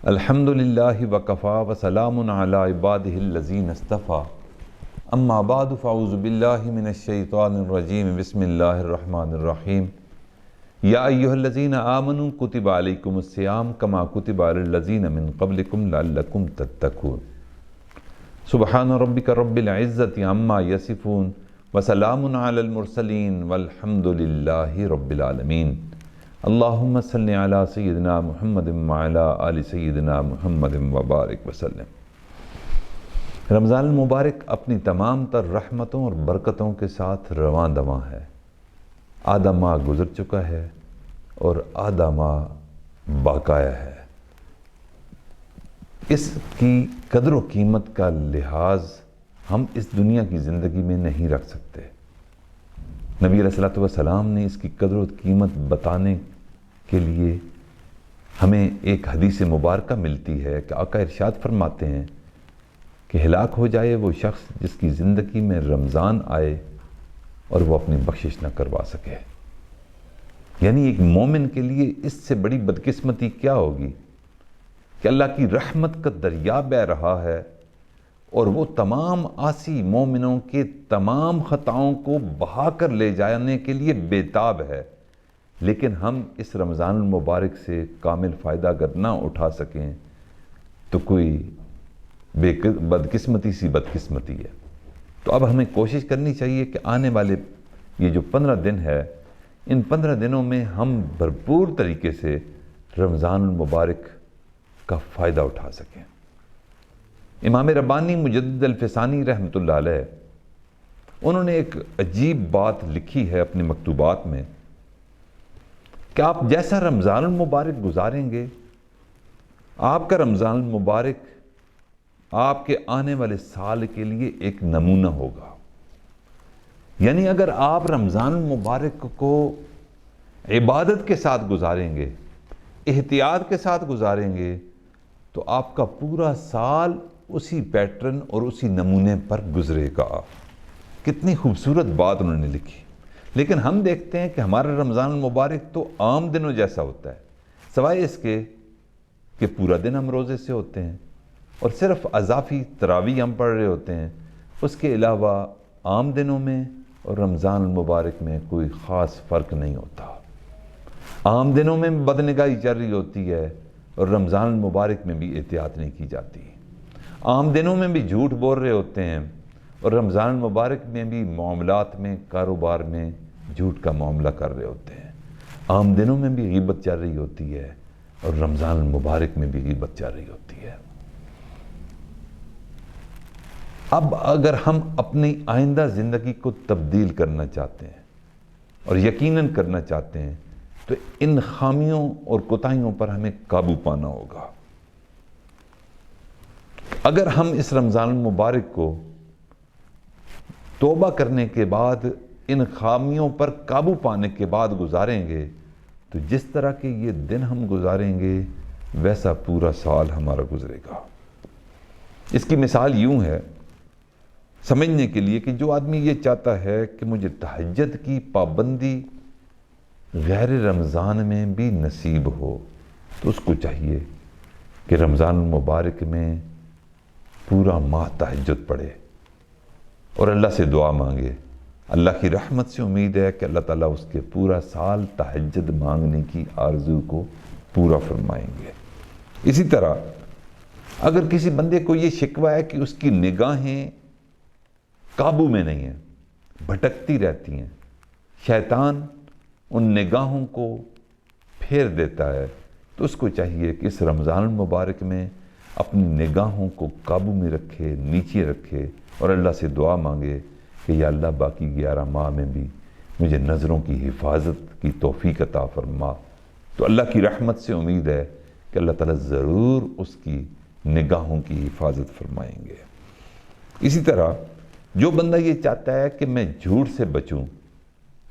الحمدللہ وکفا وسلام علی عبادہ الذین اصطفیٰ اما بعد فاعوذ باللہ من الشیطان الرجیم بسم اللہ الرحمن الرحیم یا ایہا الذین آمنوا کتب علیکم الصیام کما کتب علی الذین من قبلکم لعلکم تتقون سبحان ربک رب العزت عما یصفون وسلام علی المرسلین والحمدللہ رب العالمین اللہم صلی علی سیدنا محمد وعلی آل سیدنا محمد وبارک وسلم۔ رمضان المبارک اپنی تمام تر رحمتوں اور برکتوں کے ساتھ رواں دواں ہے۔ آدھا ماہ گزر چکا ہے اور آدھا ماہ باقایا ہے۔ اس کی قدر و قیمت کا لحاظ ہم اس دنیا کی زندگی میں نہیں رکھ سکتے۔ نبی علیہ الصلوۃ والسلام نے اس کی قدر و قیمت بتانے کے لیے ہمیں ایک حدیث مبارکہ ملتی ہے کہ آقا ارشاد فرماتے ہیں کہ ہلاک ہو جائے وہ شخص جس کی زندگی میں رمضان آئے اور وہ اپنی بخشش نہ کروا سکے۔ یعنی ایک مومن کے لیے اس سے بڑی بدقسمتی کیا ہوگی کہ اللہ کی رحمت کا دریا بہہ رہا ہے اور وہ تمام عاصی مومنوں کے تمام خطاؤں کو بہا کر لے جانے کے لیے بےتاب ہے، لیکن ہم اس رمضان المبارک سے کامل فائدہ اگر نہ اٹھا سکیں تو کوئی بدقسمتی سی بدقسمتی ہے۔ تو اب ہمیں کوشش کرنی چاہیے کہ آنے والے یہ جو 15 دن ہے، ان 15 دنوں میں ہم بھرپور طریقے سے رمضان المبارک کا فائدہ اٹھا سکیں۔ امام ربانی مجدد الفسانی رحمۃ اللہ علیہ انہوں نے ایک عجیب بات لکھی ہے اپنی مکتوبات میں کہ آپ جیسا رمضان المبارک گزاریں گے، آپ کا رمضان المبارک آپ کے آنے والے سال کے لیے ایک نمونہ ہوگا۔ یعنی اگر آپ رمضان المبارک کو عبادت کے ساتھ گزاریں گے، احتیاط کے ساتھ گزاریں گے، تو آپ کا پورا سال اسی پیٹرن اور اسی نمونے پر گزرے گا۔ کتنی خوبصورت بات انہوں نے لکھی۔ لیکن ہم دیکھتے ہیں کہ ہمارا رمضان المبارک تو عام دنوں جیسا ہوتا ہے، سوائے اس کے کہ پورا دن ہم روزے سے ہوتے ہیں اور صرف اضافی تراویح ہم پڑھ رہے ہوتے ہیں۔ اس کے علاوہ عام دنوں میں اور رمضان المبارک میں کوئی خاص فرق نہیں ہوتا۔ عام دنوں میں بدنگاہی چل رہی ہوتی ہے اور رمضان المبارک میں بھی احتیاط نہیں کی جاتی۔ عام دنوں میں بھی جھوٹ بول رہے ہوتے ہیں اور رمضان المبارک میں بھی معاملات میں، کاروبار میں جھوٹ کا معاملہ کر رہے ہوتے ہیں۔ عام دنوں میں بھی غیبت چل رہی ہوتی ہے اور رمضان المبارک میں بھی غیبت چل رہی ہوتی ہے۔ اب اگر ہم اپنی آئندہ زندگی کو تبدیل کرنا چاہتے ہیں اور یقیناً کرنا چاہتے ہیں تو ان خامیوں اور کوتاہیوں پر ہمیں قابو پانا ہوگا۔ اگر ہم اس رمضان المبارک کو توبہ کرنے کے بعد، ان خامیوں پر قابو پانے کے بعد گزاریں گے تو جس طرح کے یہ دن ہم گزاریں گے ویسا پورا سال ہمارا گزرے گا۔ اس کی مثال یوں ہے سمجھنے کے لیے کہ جو آدمی یہ چاہتا ہے کہ مجھے تہجد کی پابندی غیر رمضان میں بھی نصیب ہو، تو اس کو چاہیے کہ رمضان المبارک میں پورا ماہ تہجد پڑھے اور اللہ سے دعا مانگے۔ اللہ کی رحمت سے امید ہے کہ اللہ تعالیٰ اس کے پورا سال تہجد مانگنے کی آرزو کو پورا فرمائیں گے۔ اسی طرح اگر کسی بندے کو یہ شکوہ ہے کہ اس کی نگاہیں قابو میں نہیں ہیں، بھٹکتی رہتی ہیں، شیطان ان نگاہوں کو پھیر دیتا ہے، تو اس کو چاہیے کہ اس رمضان المبارک میں اپنی نگاہوں کو قابو میں رکھے، نیچے رکھے اور اللہ سے دعا مانگے کہ یا اللہ باقی 11 ماہ میں بھی مجھے نظروں کی حفاظت کی توفیق عطا فرما۔ تو اللہ کی رحمت سے امید ہے کہ اللہ تعالیٰ ضرور اس کی نگاہوں کی حفاظت فرمائیں گے۔ اسی طرح جو بندہ یہ چاہتا ہے کہ میں جھوٹ سے بچوں،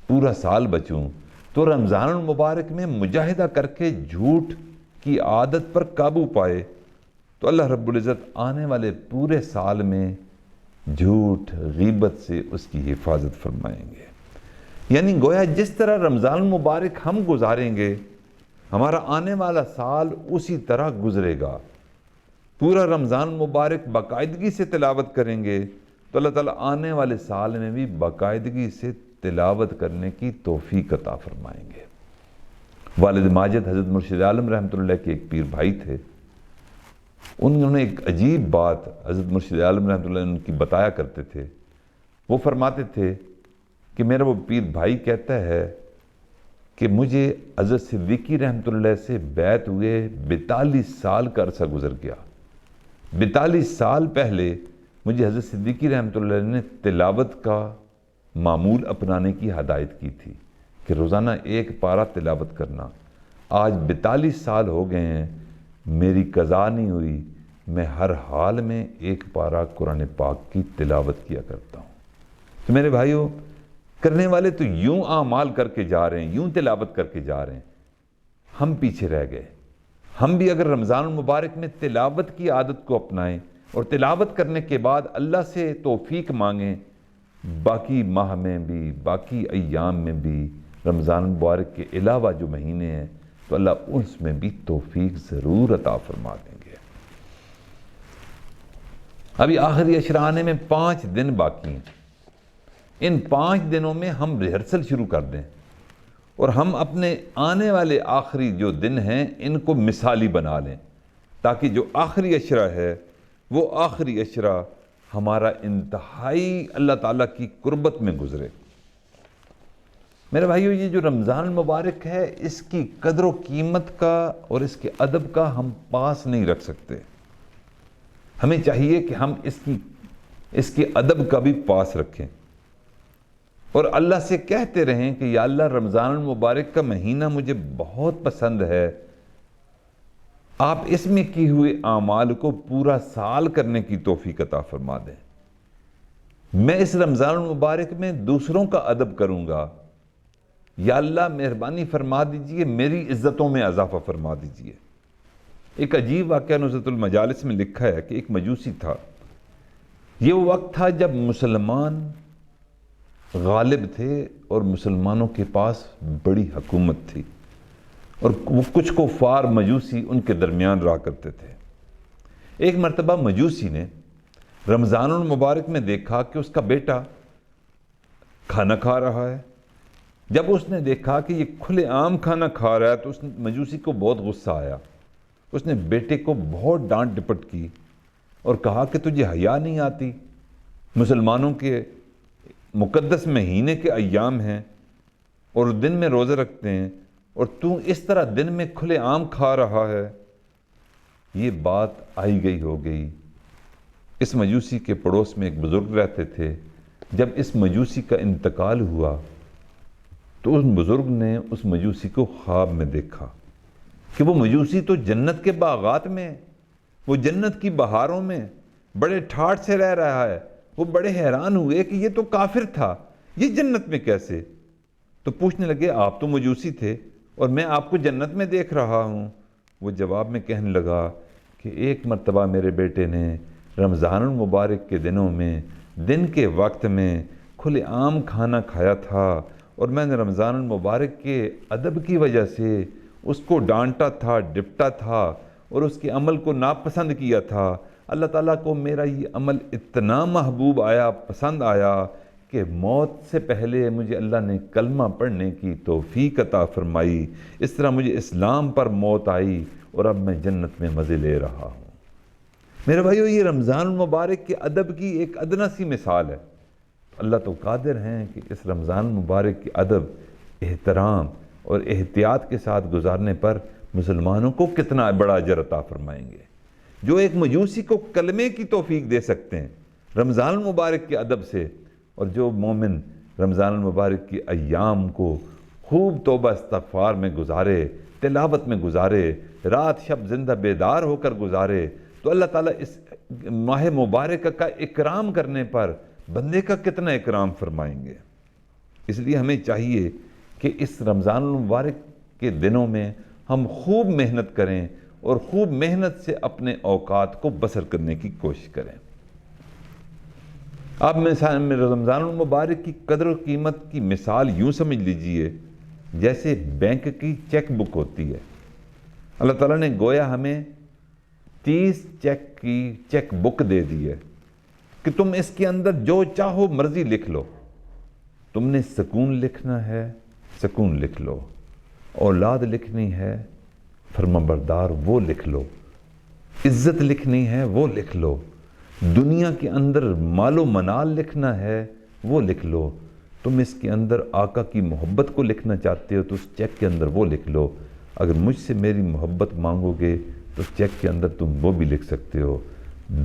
پورا سال بچوں، تو رمضان المبارک میں مجاہدہ کر کے جھوٹ کی عادت پر قابو پائے، تو اللہ رب العزت آنے والے پورے سال میں جھوٹ، غیبت سے اس کی حفاظت فرمائیں گے۔ یعنی گویا جس طرح رمضان المبارک ہم گزاریں گے ہمارا آنے والا سال اسی طرح گزرے گا۔ پورا رمضان مبارک باقاعدگی سے تلاوت کریں گے تو اللہ تعالیٰ آنے والے سال میں بھی باقاعدگی سے تلاوت کرنے کی توفیق عطا فرمائیں گے۔ والد ماجد حضرت مرشد عالم رحمۃ اللہ کے ایک پیر بھائی تھے، انہوں نے ایک عجیب بات حضرت مرشد عالم رحمۃ اللہ ان کی بتایا کرتے تھے۔ وہ فرماتے تھے کہ میرا وہ پیر بھائی کہتا ہے کہ مجھے حضرت صدیقی رحمۃ اللہ سے بیعت ہوئے 42 سال کا عرصہ گزر گیا۔ 42 سال پہلے مجھے حضرت صدیقی رحمۃ اللہ نے تلاوت کا معمول اپنانے کی ہدایت کی تھی کہ روزانہ ایک پارہ تلاوت کرنا۔ آج 42 سال ہو گئے ہیں، میری قضا نہیں ہوئی، میں ہر حال میں ایک پارہ قرآن پاک کی تلاوت کیا کرتا ہوں۔ تو میرے بھائیوں، کرنے والے تو یوں اعمال کر کے جا رہے ہیں، یوں تلاوت کر کے جا رہے ہیں، ہم پیچھے رہ گئے۔ ہم بھی اگر رمضان المبارک میں تلاوت کی عادت کو اپنائیں اور تلاوت کرنے کے بعد اللہ سے توفیق مانگیں، باقی ماہ میں بھی، باقی ایام میں بھی، رمضان المبارک کے علاوہ جو مہینے ہیں تو اللہ اس میں بھی توفیق ضرور عطا فرما دیں گے۔ ابھی آخری عشرہ آنے میں 5 دن باقی ہیں۔ ان 5 دنوں میں ہم ریہرسل شروع کر دیں اور ہم اپنے آنے والے آخری جو دن ہیں ان کو مثالی بنا لیں، تاکہ جو آخری عشرہ ہے وہ آخری عشرہ ہمارا انتہائی اللہ تعالیٰ کی قربت میں گزرے۔ میرے بھائیو، یہ جو رمضان المبارک ہے اس کی قدر و قیمت کا اور اس کے ادب کا ہم پاس نہیں رکھ سکتے۔ ہمیں چاہیے کہ ہم اس کے ادب کا بھی پاس رکھیں اور اللہ سے کہتے رہیں کہ یا اللہ، رمضان المبارک کا مہینہ مجھے بہت پسند ہے، آپ اس میں کی ہوئے اعمال کو پورا سال کرنے کی توفیق عطا فرما دیں۔ میں اس رمضان المبارک میں دوسروں کا ادب کروں گا، یا اللہ مہربانی فرما دیجئے، میری عزتوں میں اضافہ فرما دیجئے۔ ایک عجیب واقعہ نزہۃ المجالس میں لکھا ہے کہ ایک مجوسی تھا۔ یہ وہ وقت تھا جب مسلمان غالب تھے اور مسلمانوں کے پاس بڑی حکومت تھی، اور وہ کچھ کفار مجوسی ان کے درمیان رہا کرتے تھے۔ ایک مرتبہ مجوسی نے رمضان المبارک میں دیکھا کہ اس کا بیٹا کھانا کھا رہا ہے۔ جب اس نے دیکھا کہ یہ کھلے عام کھانا کھا رہا ہے تو اس مجوسی کو بہت غصہ آیا۔ اس نے بیٹے کو بہت ڈانٹ ڈپٹ کی اور کہا کہ تجھے حیا نہیں آتی؟ مسلمانوں کے مقدس مہینے کے ایام ہیں اور دن میں روزہ رکھتے ہیں، اور تو اس طرح دن میں کھلے عام کھا رہا ہے۔ یہ بات آئی گئی ہو گئی۔ اس مجوسی کے پڑوس میں ایک بزرگ رہتے تھے۔ جب اس مجوسی کا انتقال ہوا تو اس بزرگ نے اس مجوسی کو خواب میں دیکھا کہ وہ مجوسی تو جنت کے باغات میں، وہ جنت کی بہاروں میں بڑے ٹھاٹھ سے رہ رہا ہے۔ وہ بڑے حیران ہوئے کہ یہ تو کافر تھا، یہ جنت میں کیسے؟ تو پوچھنے لگے، آپ تو مجوسی تھے اور میں آپ کو جنت میں دیکھ رہا ہوں۔ وہ جواب میں کہنے لگا کہ ایک مرتبہ میرے بیٹے نے رمضان المبارک کے دنوں میں دن کے وقت میں کھلے عام کھانا کھایا تھا، اور میں نے رمضان المبارک کے ادب کی وجہ سے اس کو ڈانٹا تھا، ڈپٹا تھا اور اس کے عمل کو ناپسند کیا تھا۔ اللہ تعالیٰ کو میرا یہ عمل اتنا محبوب آیا، پسند آیا کہ موت سے پہلے مجھے اللہ نے کلمہ پڑھنے کی توفیق عطا فرمائی۔ اس طرح مجھے اسلام پر موت آئی اور اب میں جنت میں مزے لے رہا ہوں۔ میرے بھائیو، یہ رمضان المبارک کے ادب کی ایک ادنا سی مثال ہے۔ اللہ تو قادر ہیں کہ اس رمضان المبارک کے ادب، احترام اور احتیاط کے ساتھ گزارنے پر مسلمانوں کو کتنا بڑا اجر عطا فرمائیں گے۔ جو ایک مجوسی کو کلمے کی توفیق دے سکتے ہیں رمضان المبارک کے ادب سے، اور جو مومن رمضان المبارک کی ایام کو خوب توبہ استغفار میں گزارے، تلاوت میں گزارے، رات شب زندہ بیدار ہو کر گزارے، تو اللہ تعالیٰ اس ماہ مبارک کا اکرام کرنے پر بندے کا کتنا اکرام فرمائیں گے۔ اس لیے ہمیں چاہیے کہ اس رمضان المبارک کے دنوں میں ہم خوب محنت کریں اور خوب محنت سے اپنے اوقات کو بسر کرنے کی کوشش کریں۔ آپ رمضان المبارک کی قدر و قیمت کی مثال یوں سمجھ لیجئے جیسے بینک کی چیک بک ہوتی ہے۔ اللہ تعالیٰ نے گویا ہمیں 30 چیک کی چیک بک دے دی ہے کہ تم اس کے اندر جو چاہو مرضی لکھ لو. تم نے سکون لکھنا ہے سکون لکھ لو، اولاد لکھنی ہے فرمانبردار وہ لکھ لو، عزت لکھنی ہے وہ لکھ لو، دنیا کے اندر مال و منال لکھنا ہے وہ لکھ لو. تم اس کے اندر آقا کی محبت کو لکھنا چاہتے ہو تو اس چیک کے اندر وہ لکھ لو. اگر مجھ سے میری محبت مانگو گے تو اس چیک کے اندر تم وہ بھی لکھ سکتے ہو.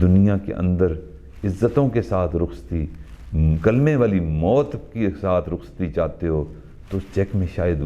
دنیا کے اندر عزتوں کے ساتھ رخصتی، کلمے والی موت کے ساتھ رخصتی چاہتے ہو تو اس چیک میں شاید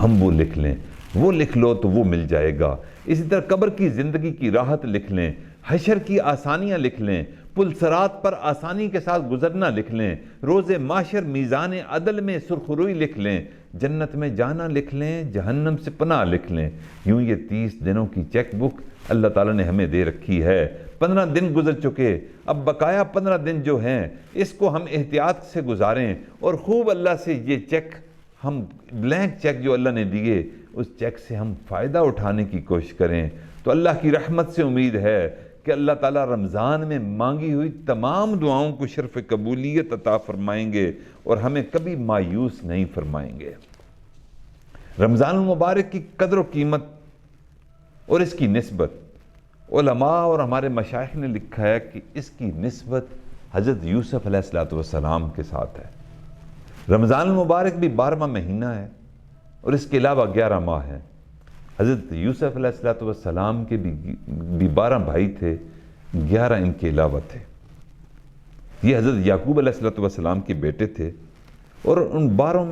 ہم وہ لکھ لیں، وہ لکھ لو تو وہ مل جائے گا. اسی طرح قبر کی زندگی کی راحت لکھ لیں، حشر کی آسانیاں لکھ لیں، پل صراط پر آسانی کے ساتھ گزرنا لکھ لیں، روز معاشر میزان عدل میں سرخروئی لکھ لیں، جنت میں جانا لکھ لیں، جہنم سے پناہ لکھ لیں. یوں یہ 30 دنوں کی چیک بک اللہ تعالیٰ نے ہمیں دے رکھی ہے. 15 دن گزر چکے، اب بقایا 15 دن جو ہیں اس کو ہم احتیاط سے گزاریں اور خوب اللہ سے یہ چیک، ہم بلینک چیک جو اللہ نے دیے اس چیک سے ہم فائدہ اٹھانے کی کوشش کریں. تو اللہ کی رحمت سے امید ہے کہ اللہ تعالیٰ رمضان میں مانگی ہوئی تمام دعاؤں کو شرف قبولیت عطا فرمائیں گے اور ہمیں کبھی مایوس نہیں فرمائیں گے. رمضان المبارک کی قدر و قیمت اور اس کی نسبت، علماء اور ہمارے مشائخ نے لکھا ہے کہ اس کی نسبت حضرت یوسف علیہ السلام کے ساتھ ہے. رمضان المبارک بھی 12واں مہینہ ہے اور اس کے علاوہ 11 ماہ ہیں. حضرت یوسف علیہ السلام کے بھی 12 بھائی تھے، 11 ان کے علاوہ تھے. یہ حضرت یعقوب علیہ السلام کے بیٹے تھے اور ان 12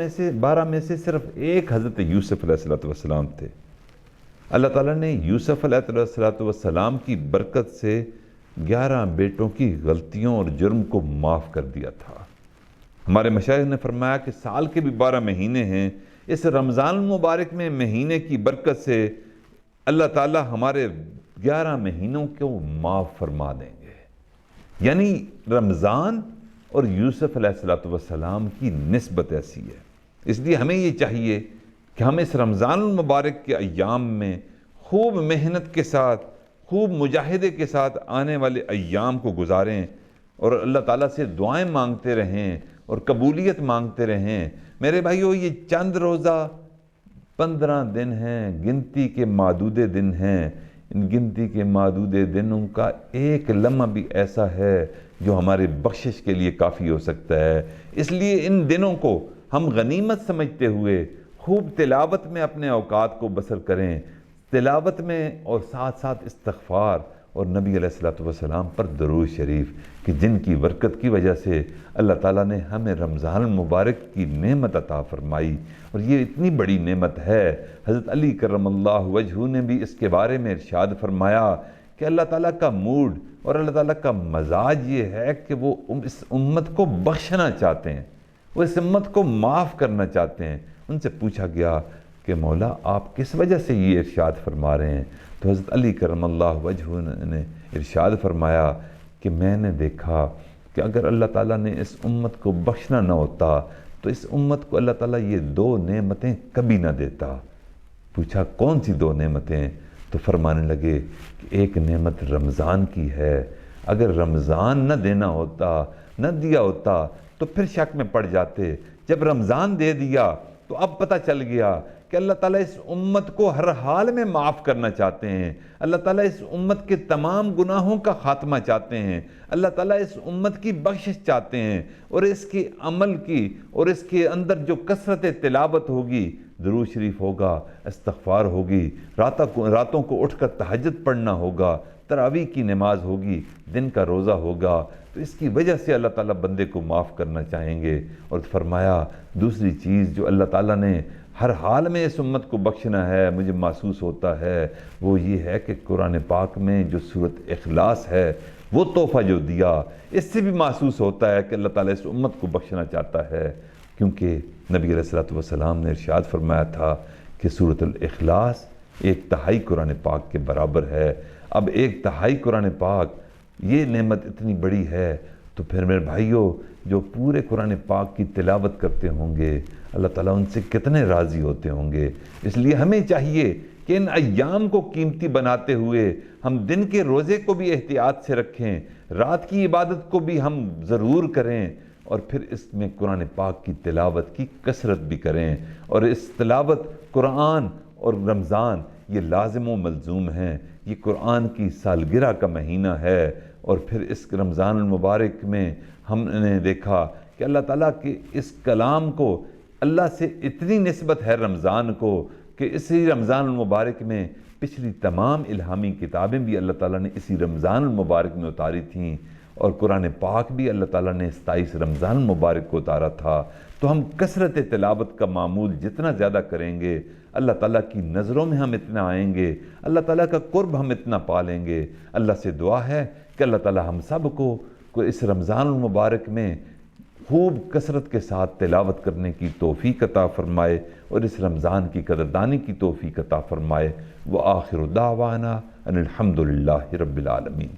میں سے صرف ایک حضرت یوسف علیہ السلام تھے. اللہ تعالیٰ نے یوسف علیہ السلام کی برکت سے 11 بیٹوں کی غلطیوں اور جرم کو معاف کر دیا تھا. ہمارے مشائخ نے فرمایا کہ سال کے بھی 12 مہینے ہیں، اس رمضان المبارک میں مہینے کی برکت سے اللہ تعالیٰ ہمارے 11 مہینوں کو معاف فرما دیں گے. یعنی رمضان اور یوسف علیہ السلام کی نسبت ایسی ہے. اس لیے ہمیں یہ چاہیے کہ ہم اس رمضان المبارک کے ایام میں خوب محنت کے ساتھ، خوب مجاہدے کے ساتھ آنے والے ایام کو گزاریں اور اللہ تعالیٰ سے دعائیں مانگتے رہیں اور قبولیت مانگتے رہیں. میرے بھائیو، یہ چند روزہ 15 دن ہیں، گنتی کے معدود دن ہیں. ان گنتی کے معدود دنوں کا ایک لمحہ بھی ایسا ہے جو ہمارے بخشش کے لیے کافی ہو سکتا ہے. اس لیے ان دنوں کو ہم غنیمت سمجھتے ہوئے خوب تلاوت میں اپنے اوقات کو بسر کریں، تلاوت میں اور ساتھ ساتھ استغفار اور نبی علیہ السلام پر درود شریف، کہ جن کی برکت کی وجہ سے اللہ تعالیٰ نے ہمیں رمضان المبارک کی نعمت عطا فرمائی. اور یہ اتنی بڑی نعمت ہے، حضرت علی کرم اللہ وجہہ نے بھی اس کے بارے میں ارشاد فرمایا کہ اللہ تعالیٰ کا موڈ اور اللہ تعالیٰ کا مزاج یہ ہے کہ وہ اس امت کو بخشنا چاہتے ہیں، وہ اس امت کو معاف کرنا چاہتے ہیں. ان سے پوچھا گیا کہ مولا آپ کس وجہ سے یہ ارشاد فرما رہے ہیں؟ تو حضرت علی کرم اللہ وجہہ نے ارشاد فرمایا کہ میں نے دیکھا کہ اگر اللہ تعالیٰ نے اس امت کو بخشنا نہ ہوتا تو اس امت کو اللہ تعالیٰ یہ 2 نعمتیں کبھی نہ دیتا. پوچھا کون سی 2 نعمتیں؟ تو فرمانے لگے کہ ایک نعمت رمضان کی ہے، اگر رمضان نہ دینا ہوتا، نہ دیا ہوتا تو پھر شک میں پڑ جاتے. جب رمضان دے دیا تو اب پتہ چل گیا کہ اللہ تعالیٰ اس امت کو ہر حال میں معاف کرنا چاہتے ہیں. اللہ تعالیٰ اس امت کے تمام گناہوں کا خاتمہ چاہتے ہیں. اللہ تعالیٰ اس امت کی بخشش چاہتے ہیں اور اس کے عمل کی اور اس کے اندر جو کثرت تلاوت ہوگی، درود شریف ہوگا، استغفار ہوگی، راتوں کو اٹھ کر تہجد پڑھنا ہوگا، تراویح کی نماز ہوگی، دن کا روزہ ہوگا، تو اس کی وجہ سے اللہ تعالیٰ بندے کو معاف کرنا چاہیں گے. اور فرمایا دوسری چیز جو اللہ تعالیٰ نے ہر حال میں اس امت کو بخشنا ہے، مجھے محسوس ہوتا ہے، وہ یہ ہے کہ قرآن پاک میں جو سورۃ اخلاص ہے وہ تحفہ جو دیا، اس سے بھی محسوس ہوتا ہے کہ اللہ تعالیٰ اس امت کو بخشنا چاہتا ہے. کیونکہ نبی علیہ السلام نے ارشاد فرمایا تھا کہ سورۃ الاخلاص 1/3 قرآن پاک کے برابر ہے. اب 1/3 قرآن پاک یہ نعمت اتنی بڑی ہے تو پھر میرے بھائیوں جو پورے قرآن پاک کی تلاوت کرتے ہوں گے اللہ تعالیٰ ان سے کتنے راضی ہوتے ہوں گے. اس لیے ہمیں چاہیے کہ کہ ان ایام کو قیمتی بناتے ہوئے ہم دن کے روزے کو بھی احتیاط سے رکھیں، رات کی عبادت کو بھی ہم ضرور کریں، اور پھر اس میں قرآن پاک کی تلاوت کی کثرت بھی کریں۔ اور اس تلاوت قرآن اور رمضان یہ لازم و ملزوم ہیں، یہ قرآن کی سالگرہ کا مہینہ ہے۔ اور پھر اس رمضان المبارک میں ہم نے دیکھا کہ اللہ تعالیٰ کے اس کلام کو، اللہ سے اتنی نسبت ہے رمضان کو کہ اسی رمضان المبارک میں پچھلی تمام الہامی کتابیں بھی اللہ تعالیٰ نے اسی رمضان المبارک میں اتاری تھیں، اور قرآن پاک بھی اللہ تعالیٰ نے 27 رمضان المبارک کو اتارا تھا۔ تو ہم کثرت تلاوت کا معمول جتنا زیادہ کریں گے، اللہ تعالیٰ کی نظروں میں ہم اتنا آئیں گے، اللہ تعالیٰ کا قرب ہم اتنا پا لیں گے۔ اللہ سے دعا ہے کہ اللہ تعالیٰ ہم سب کو اس رمضان المبارک میں خوب کثرت کے ساتھ تلاوت کرنے کی توفیق عطا فرمائے، اور اس رمضان کی قدردانی کی توفیق عطا فرمائے۔ وآخر دعوانا ان الحمد للہ رب العالمین۔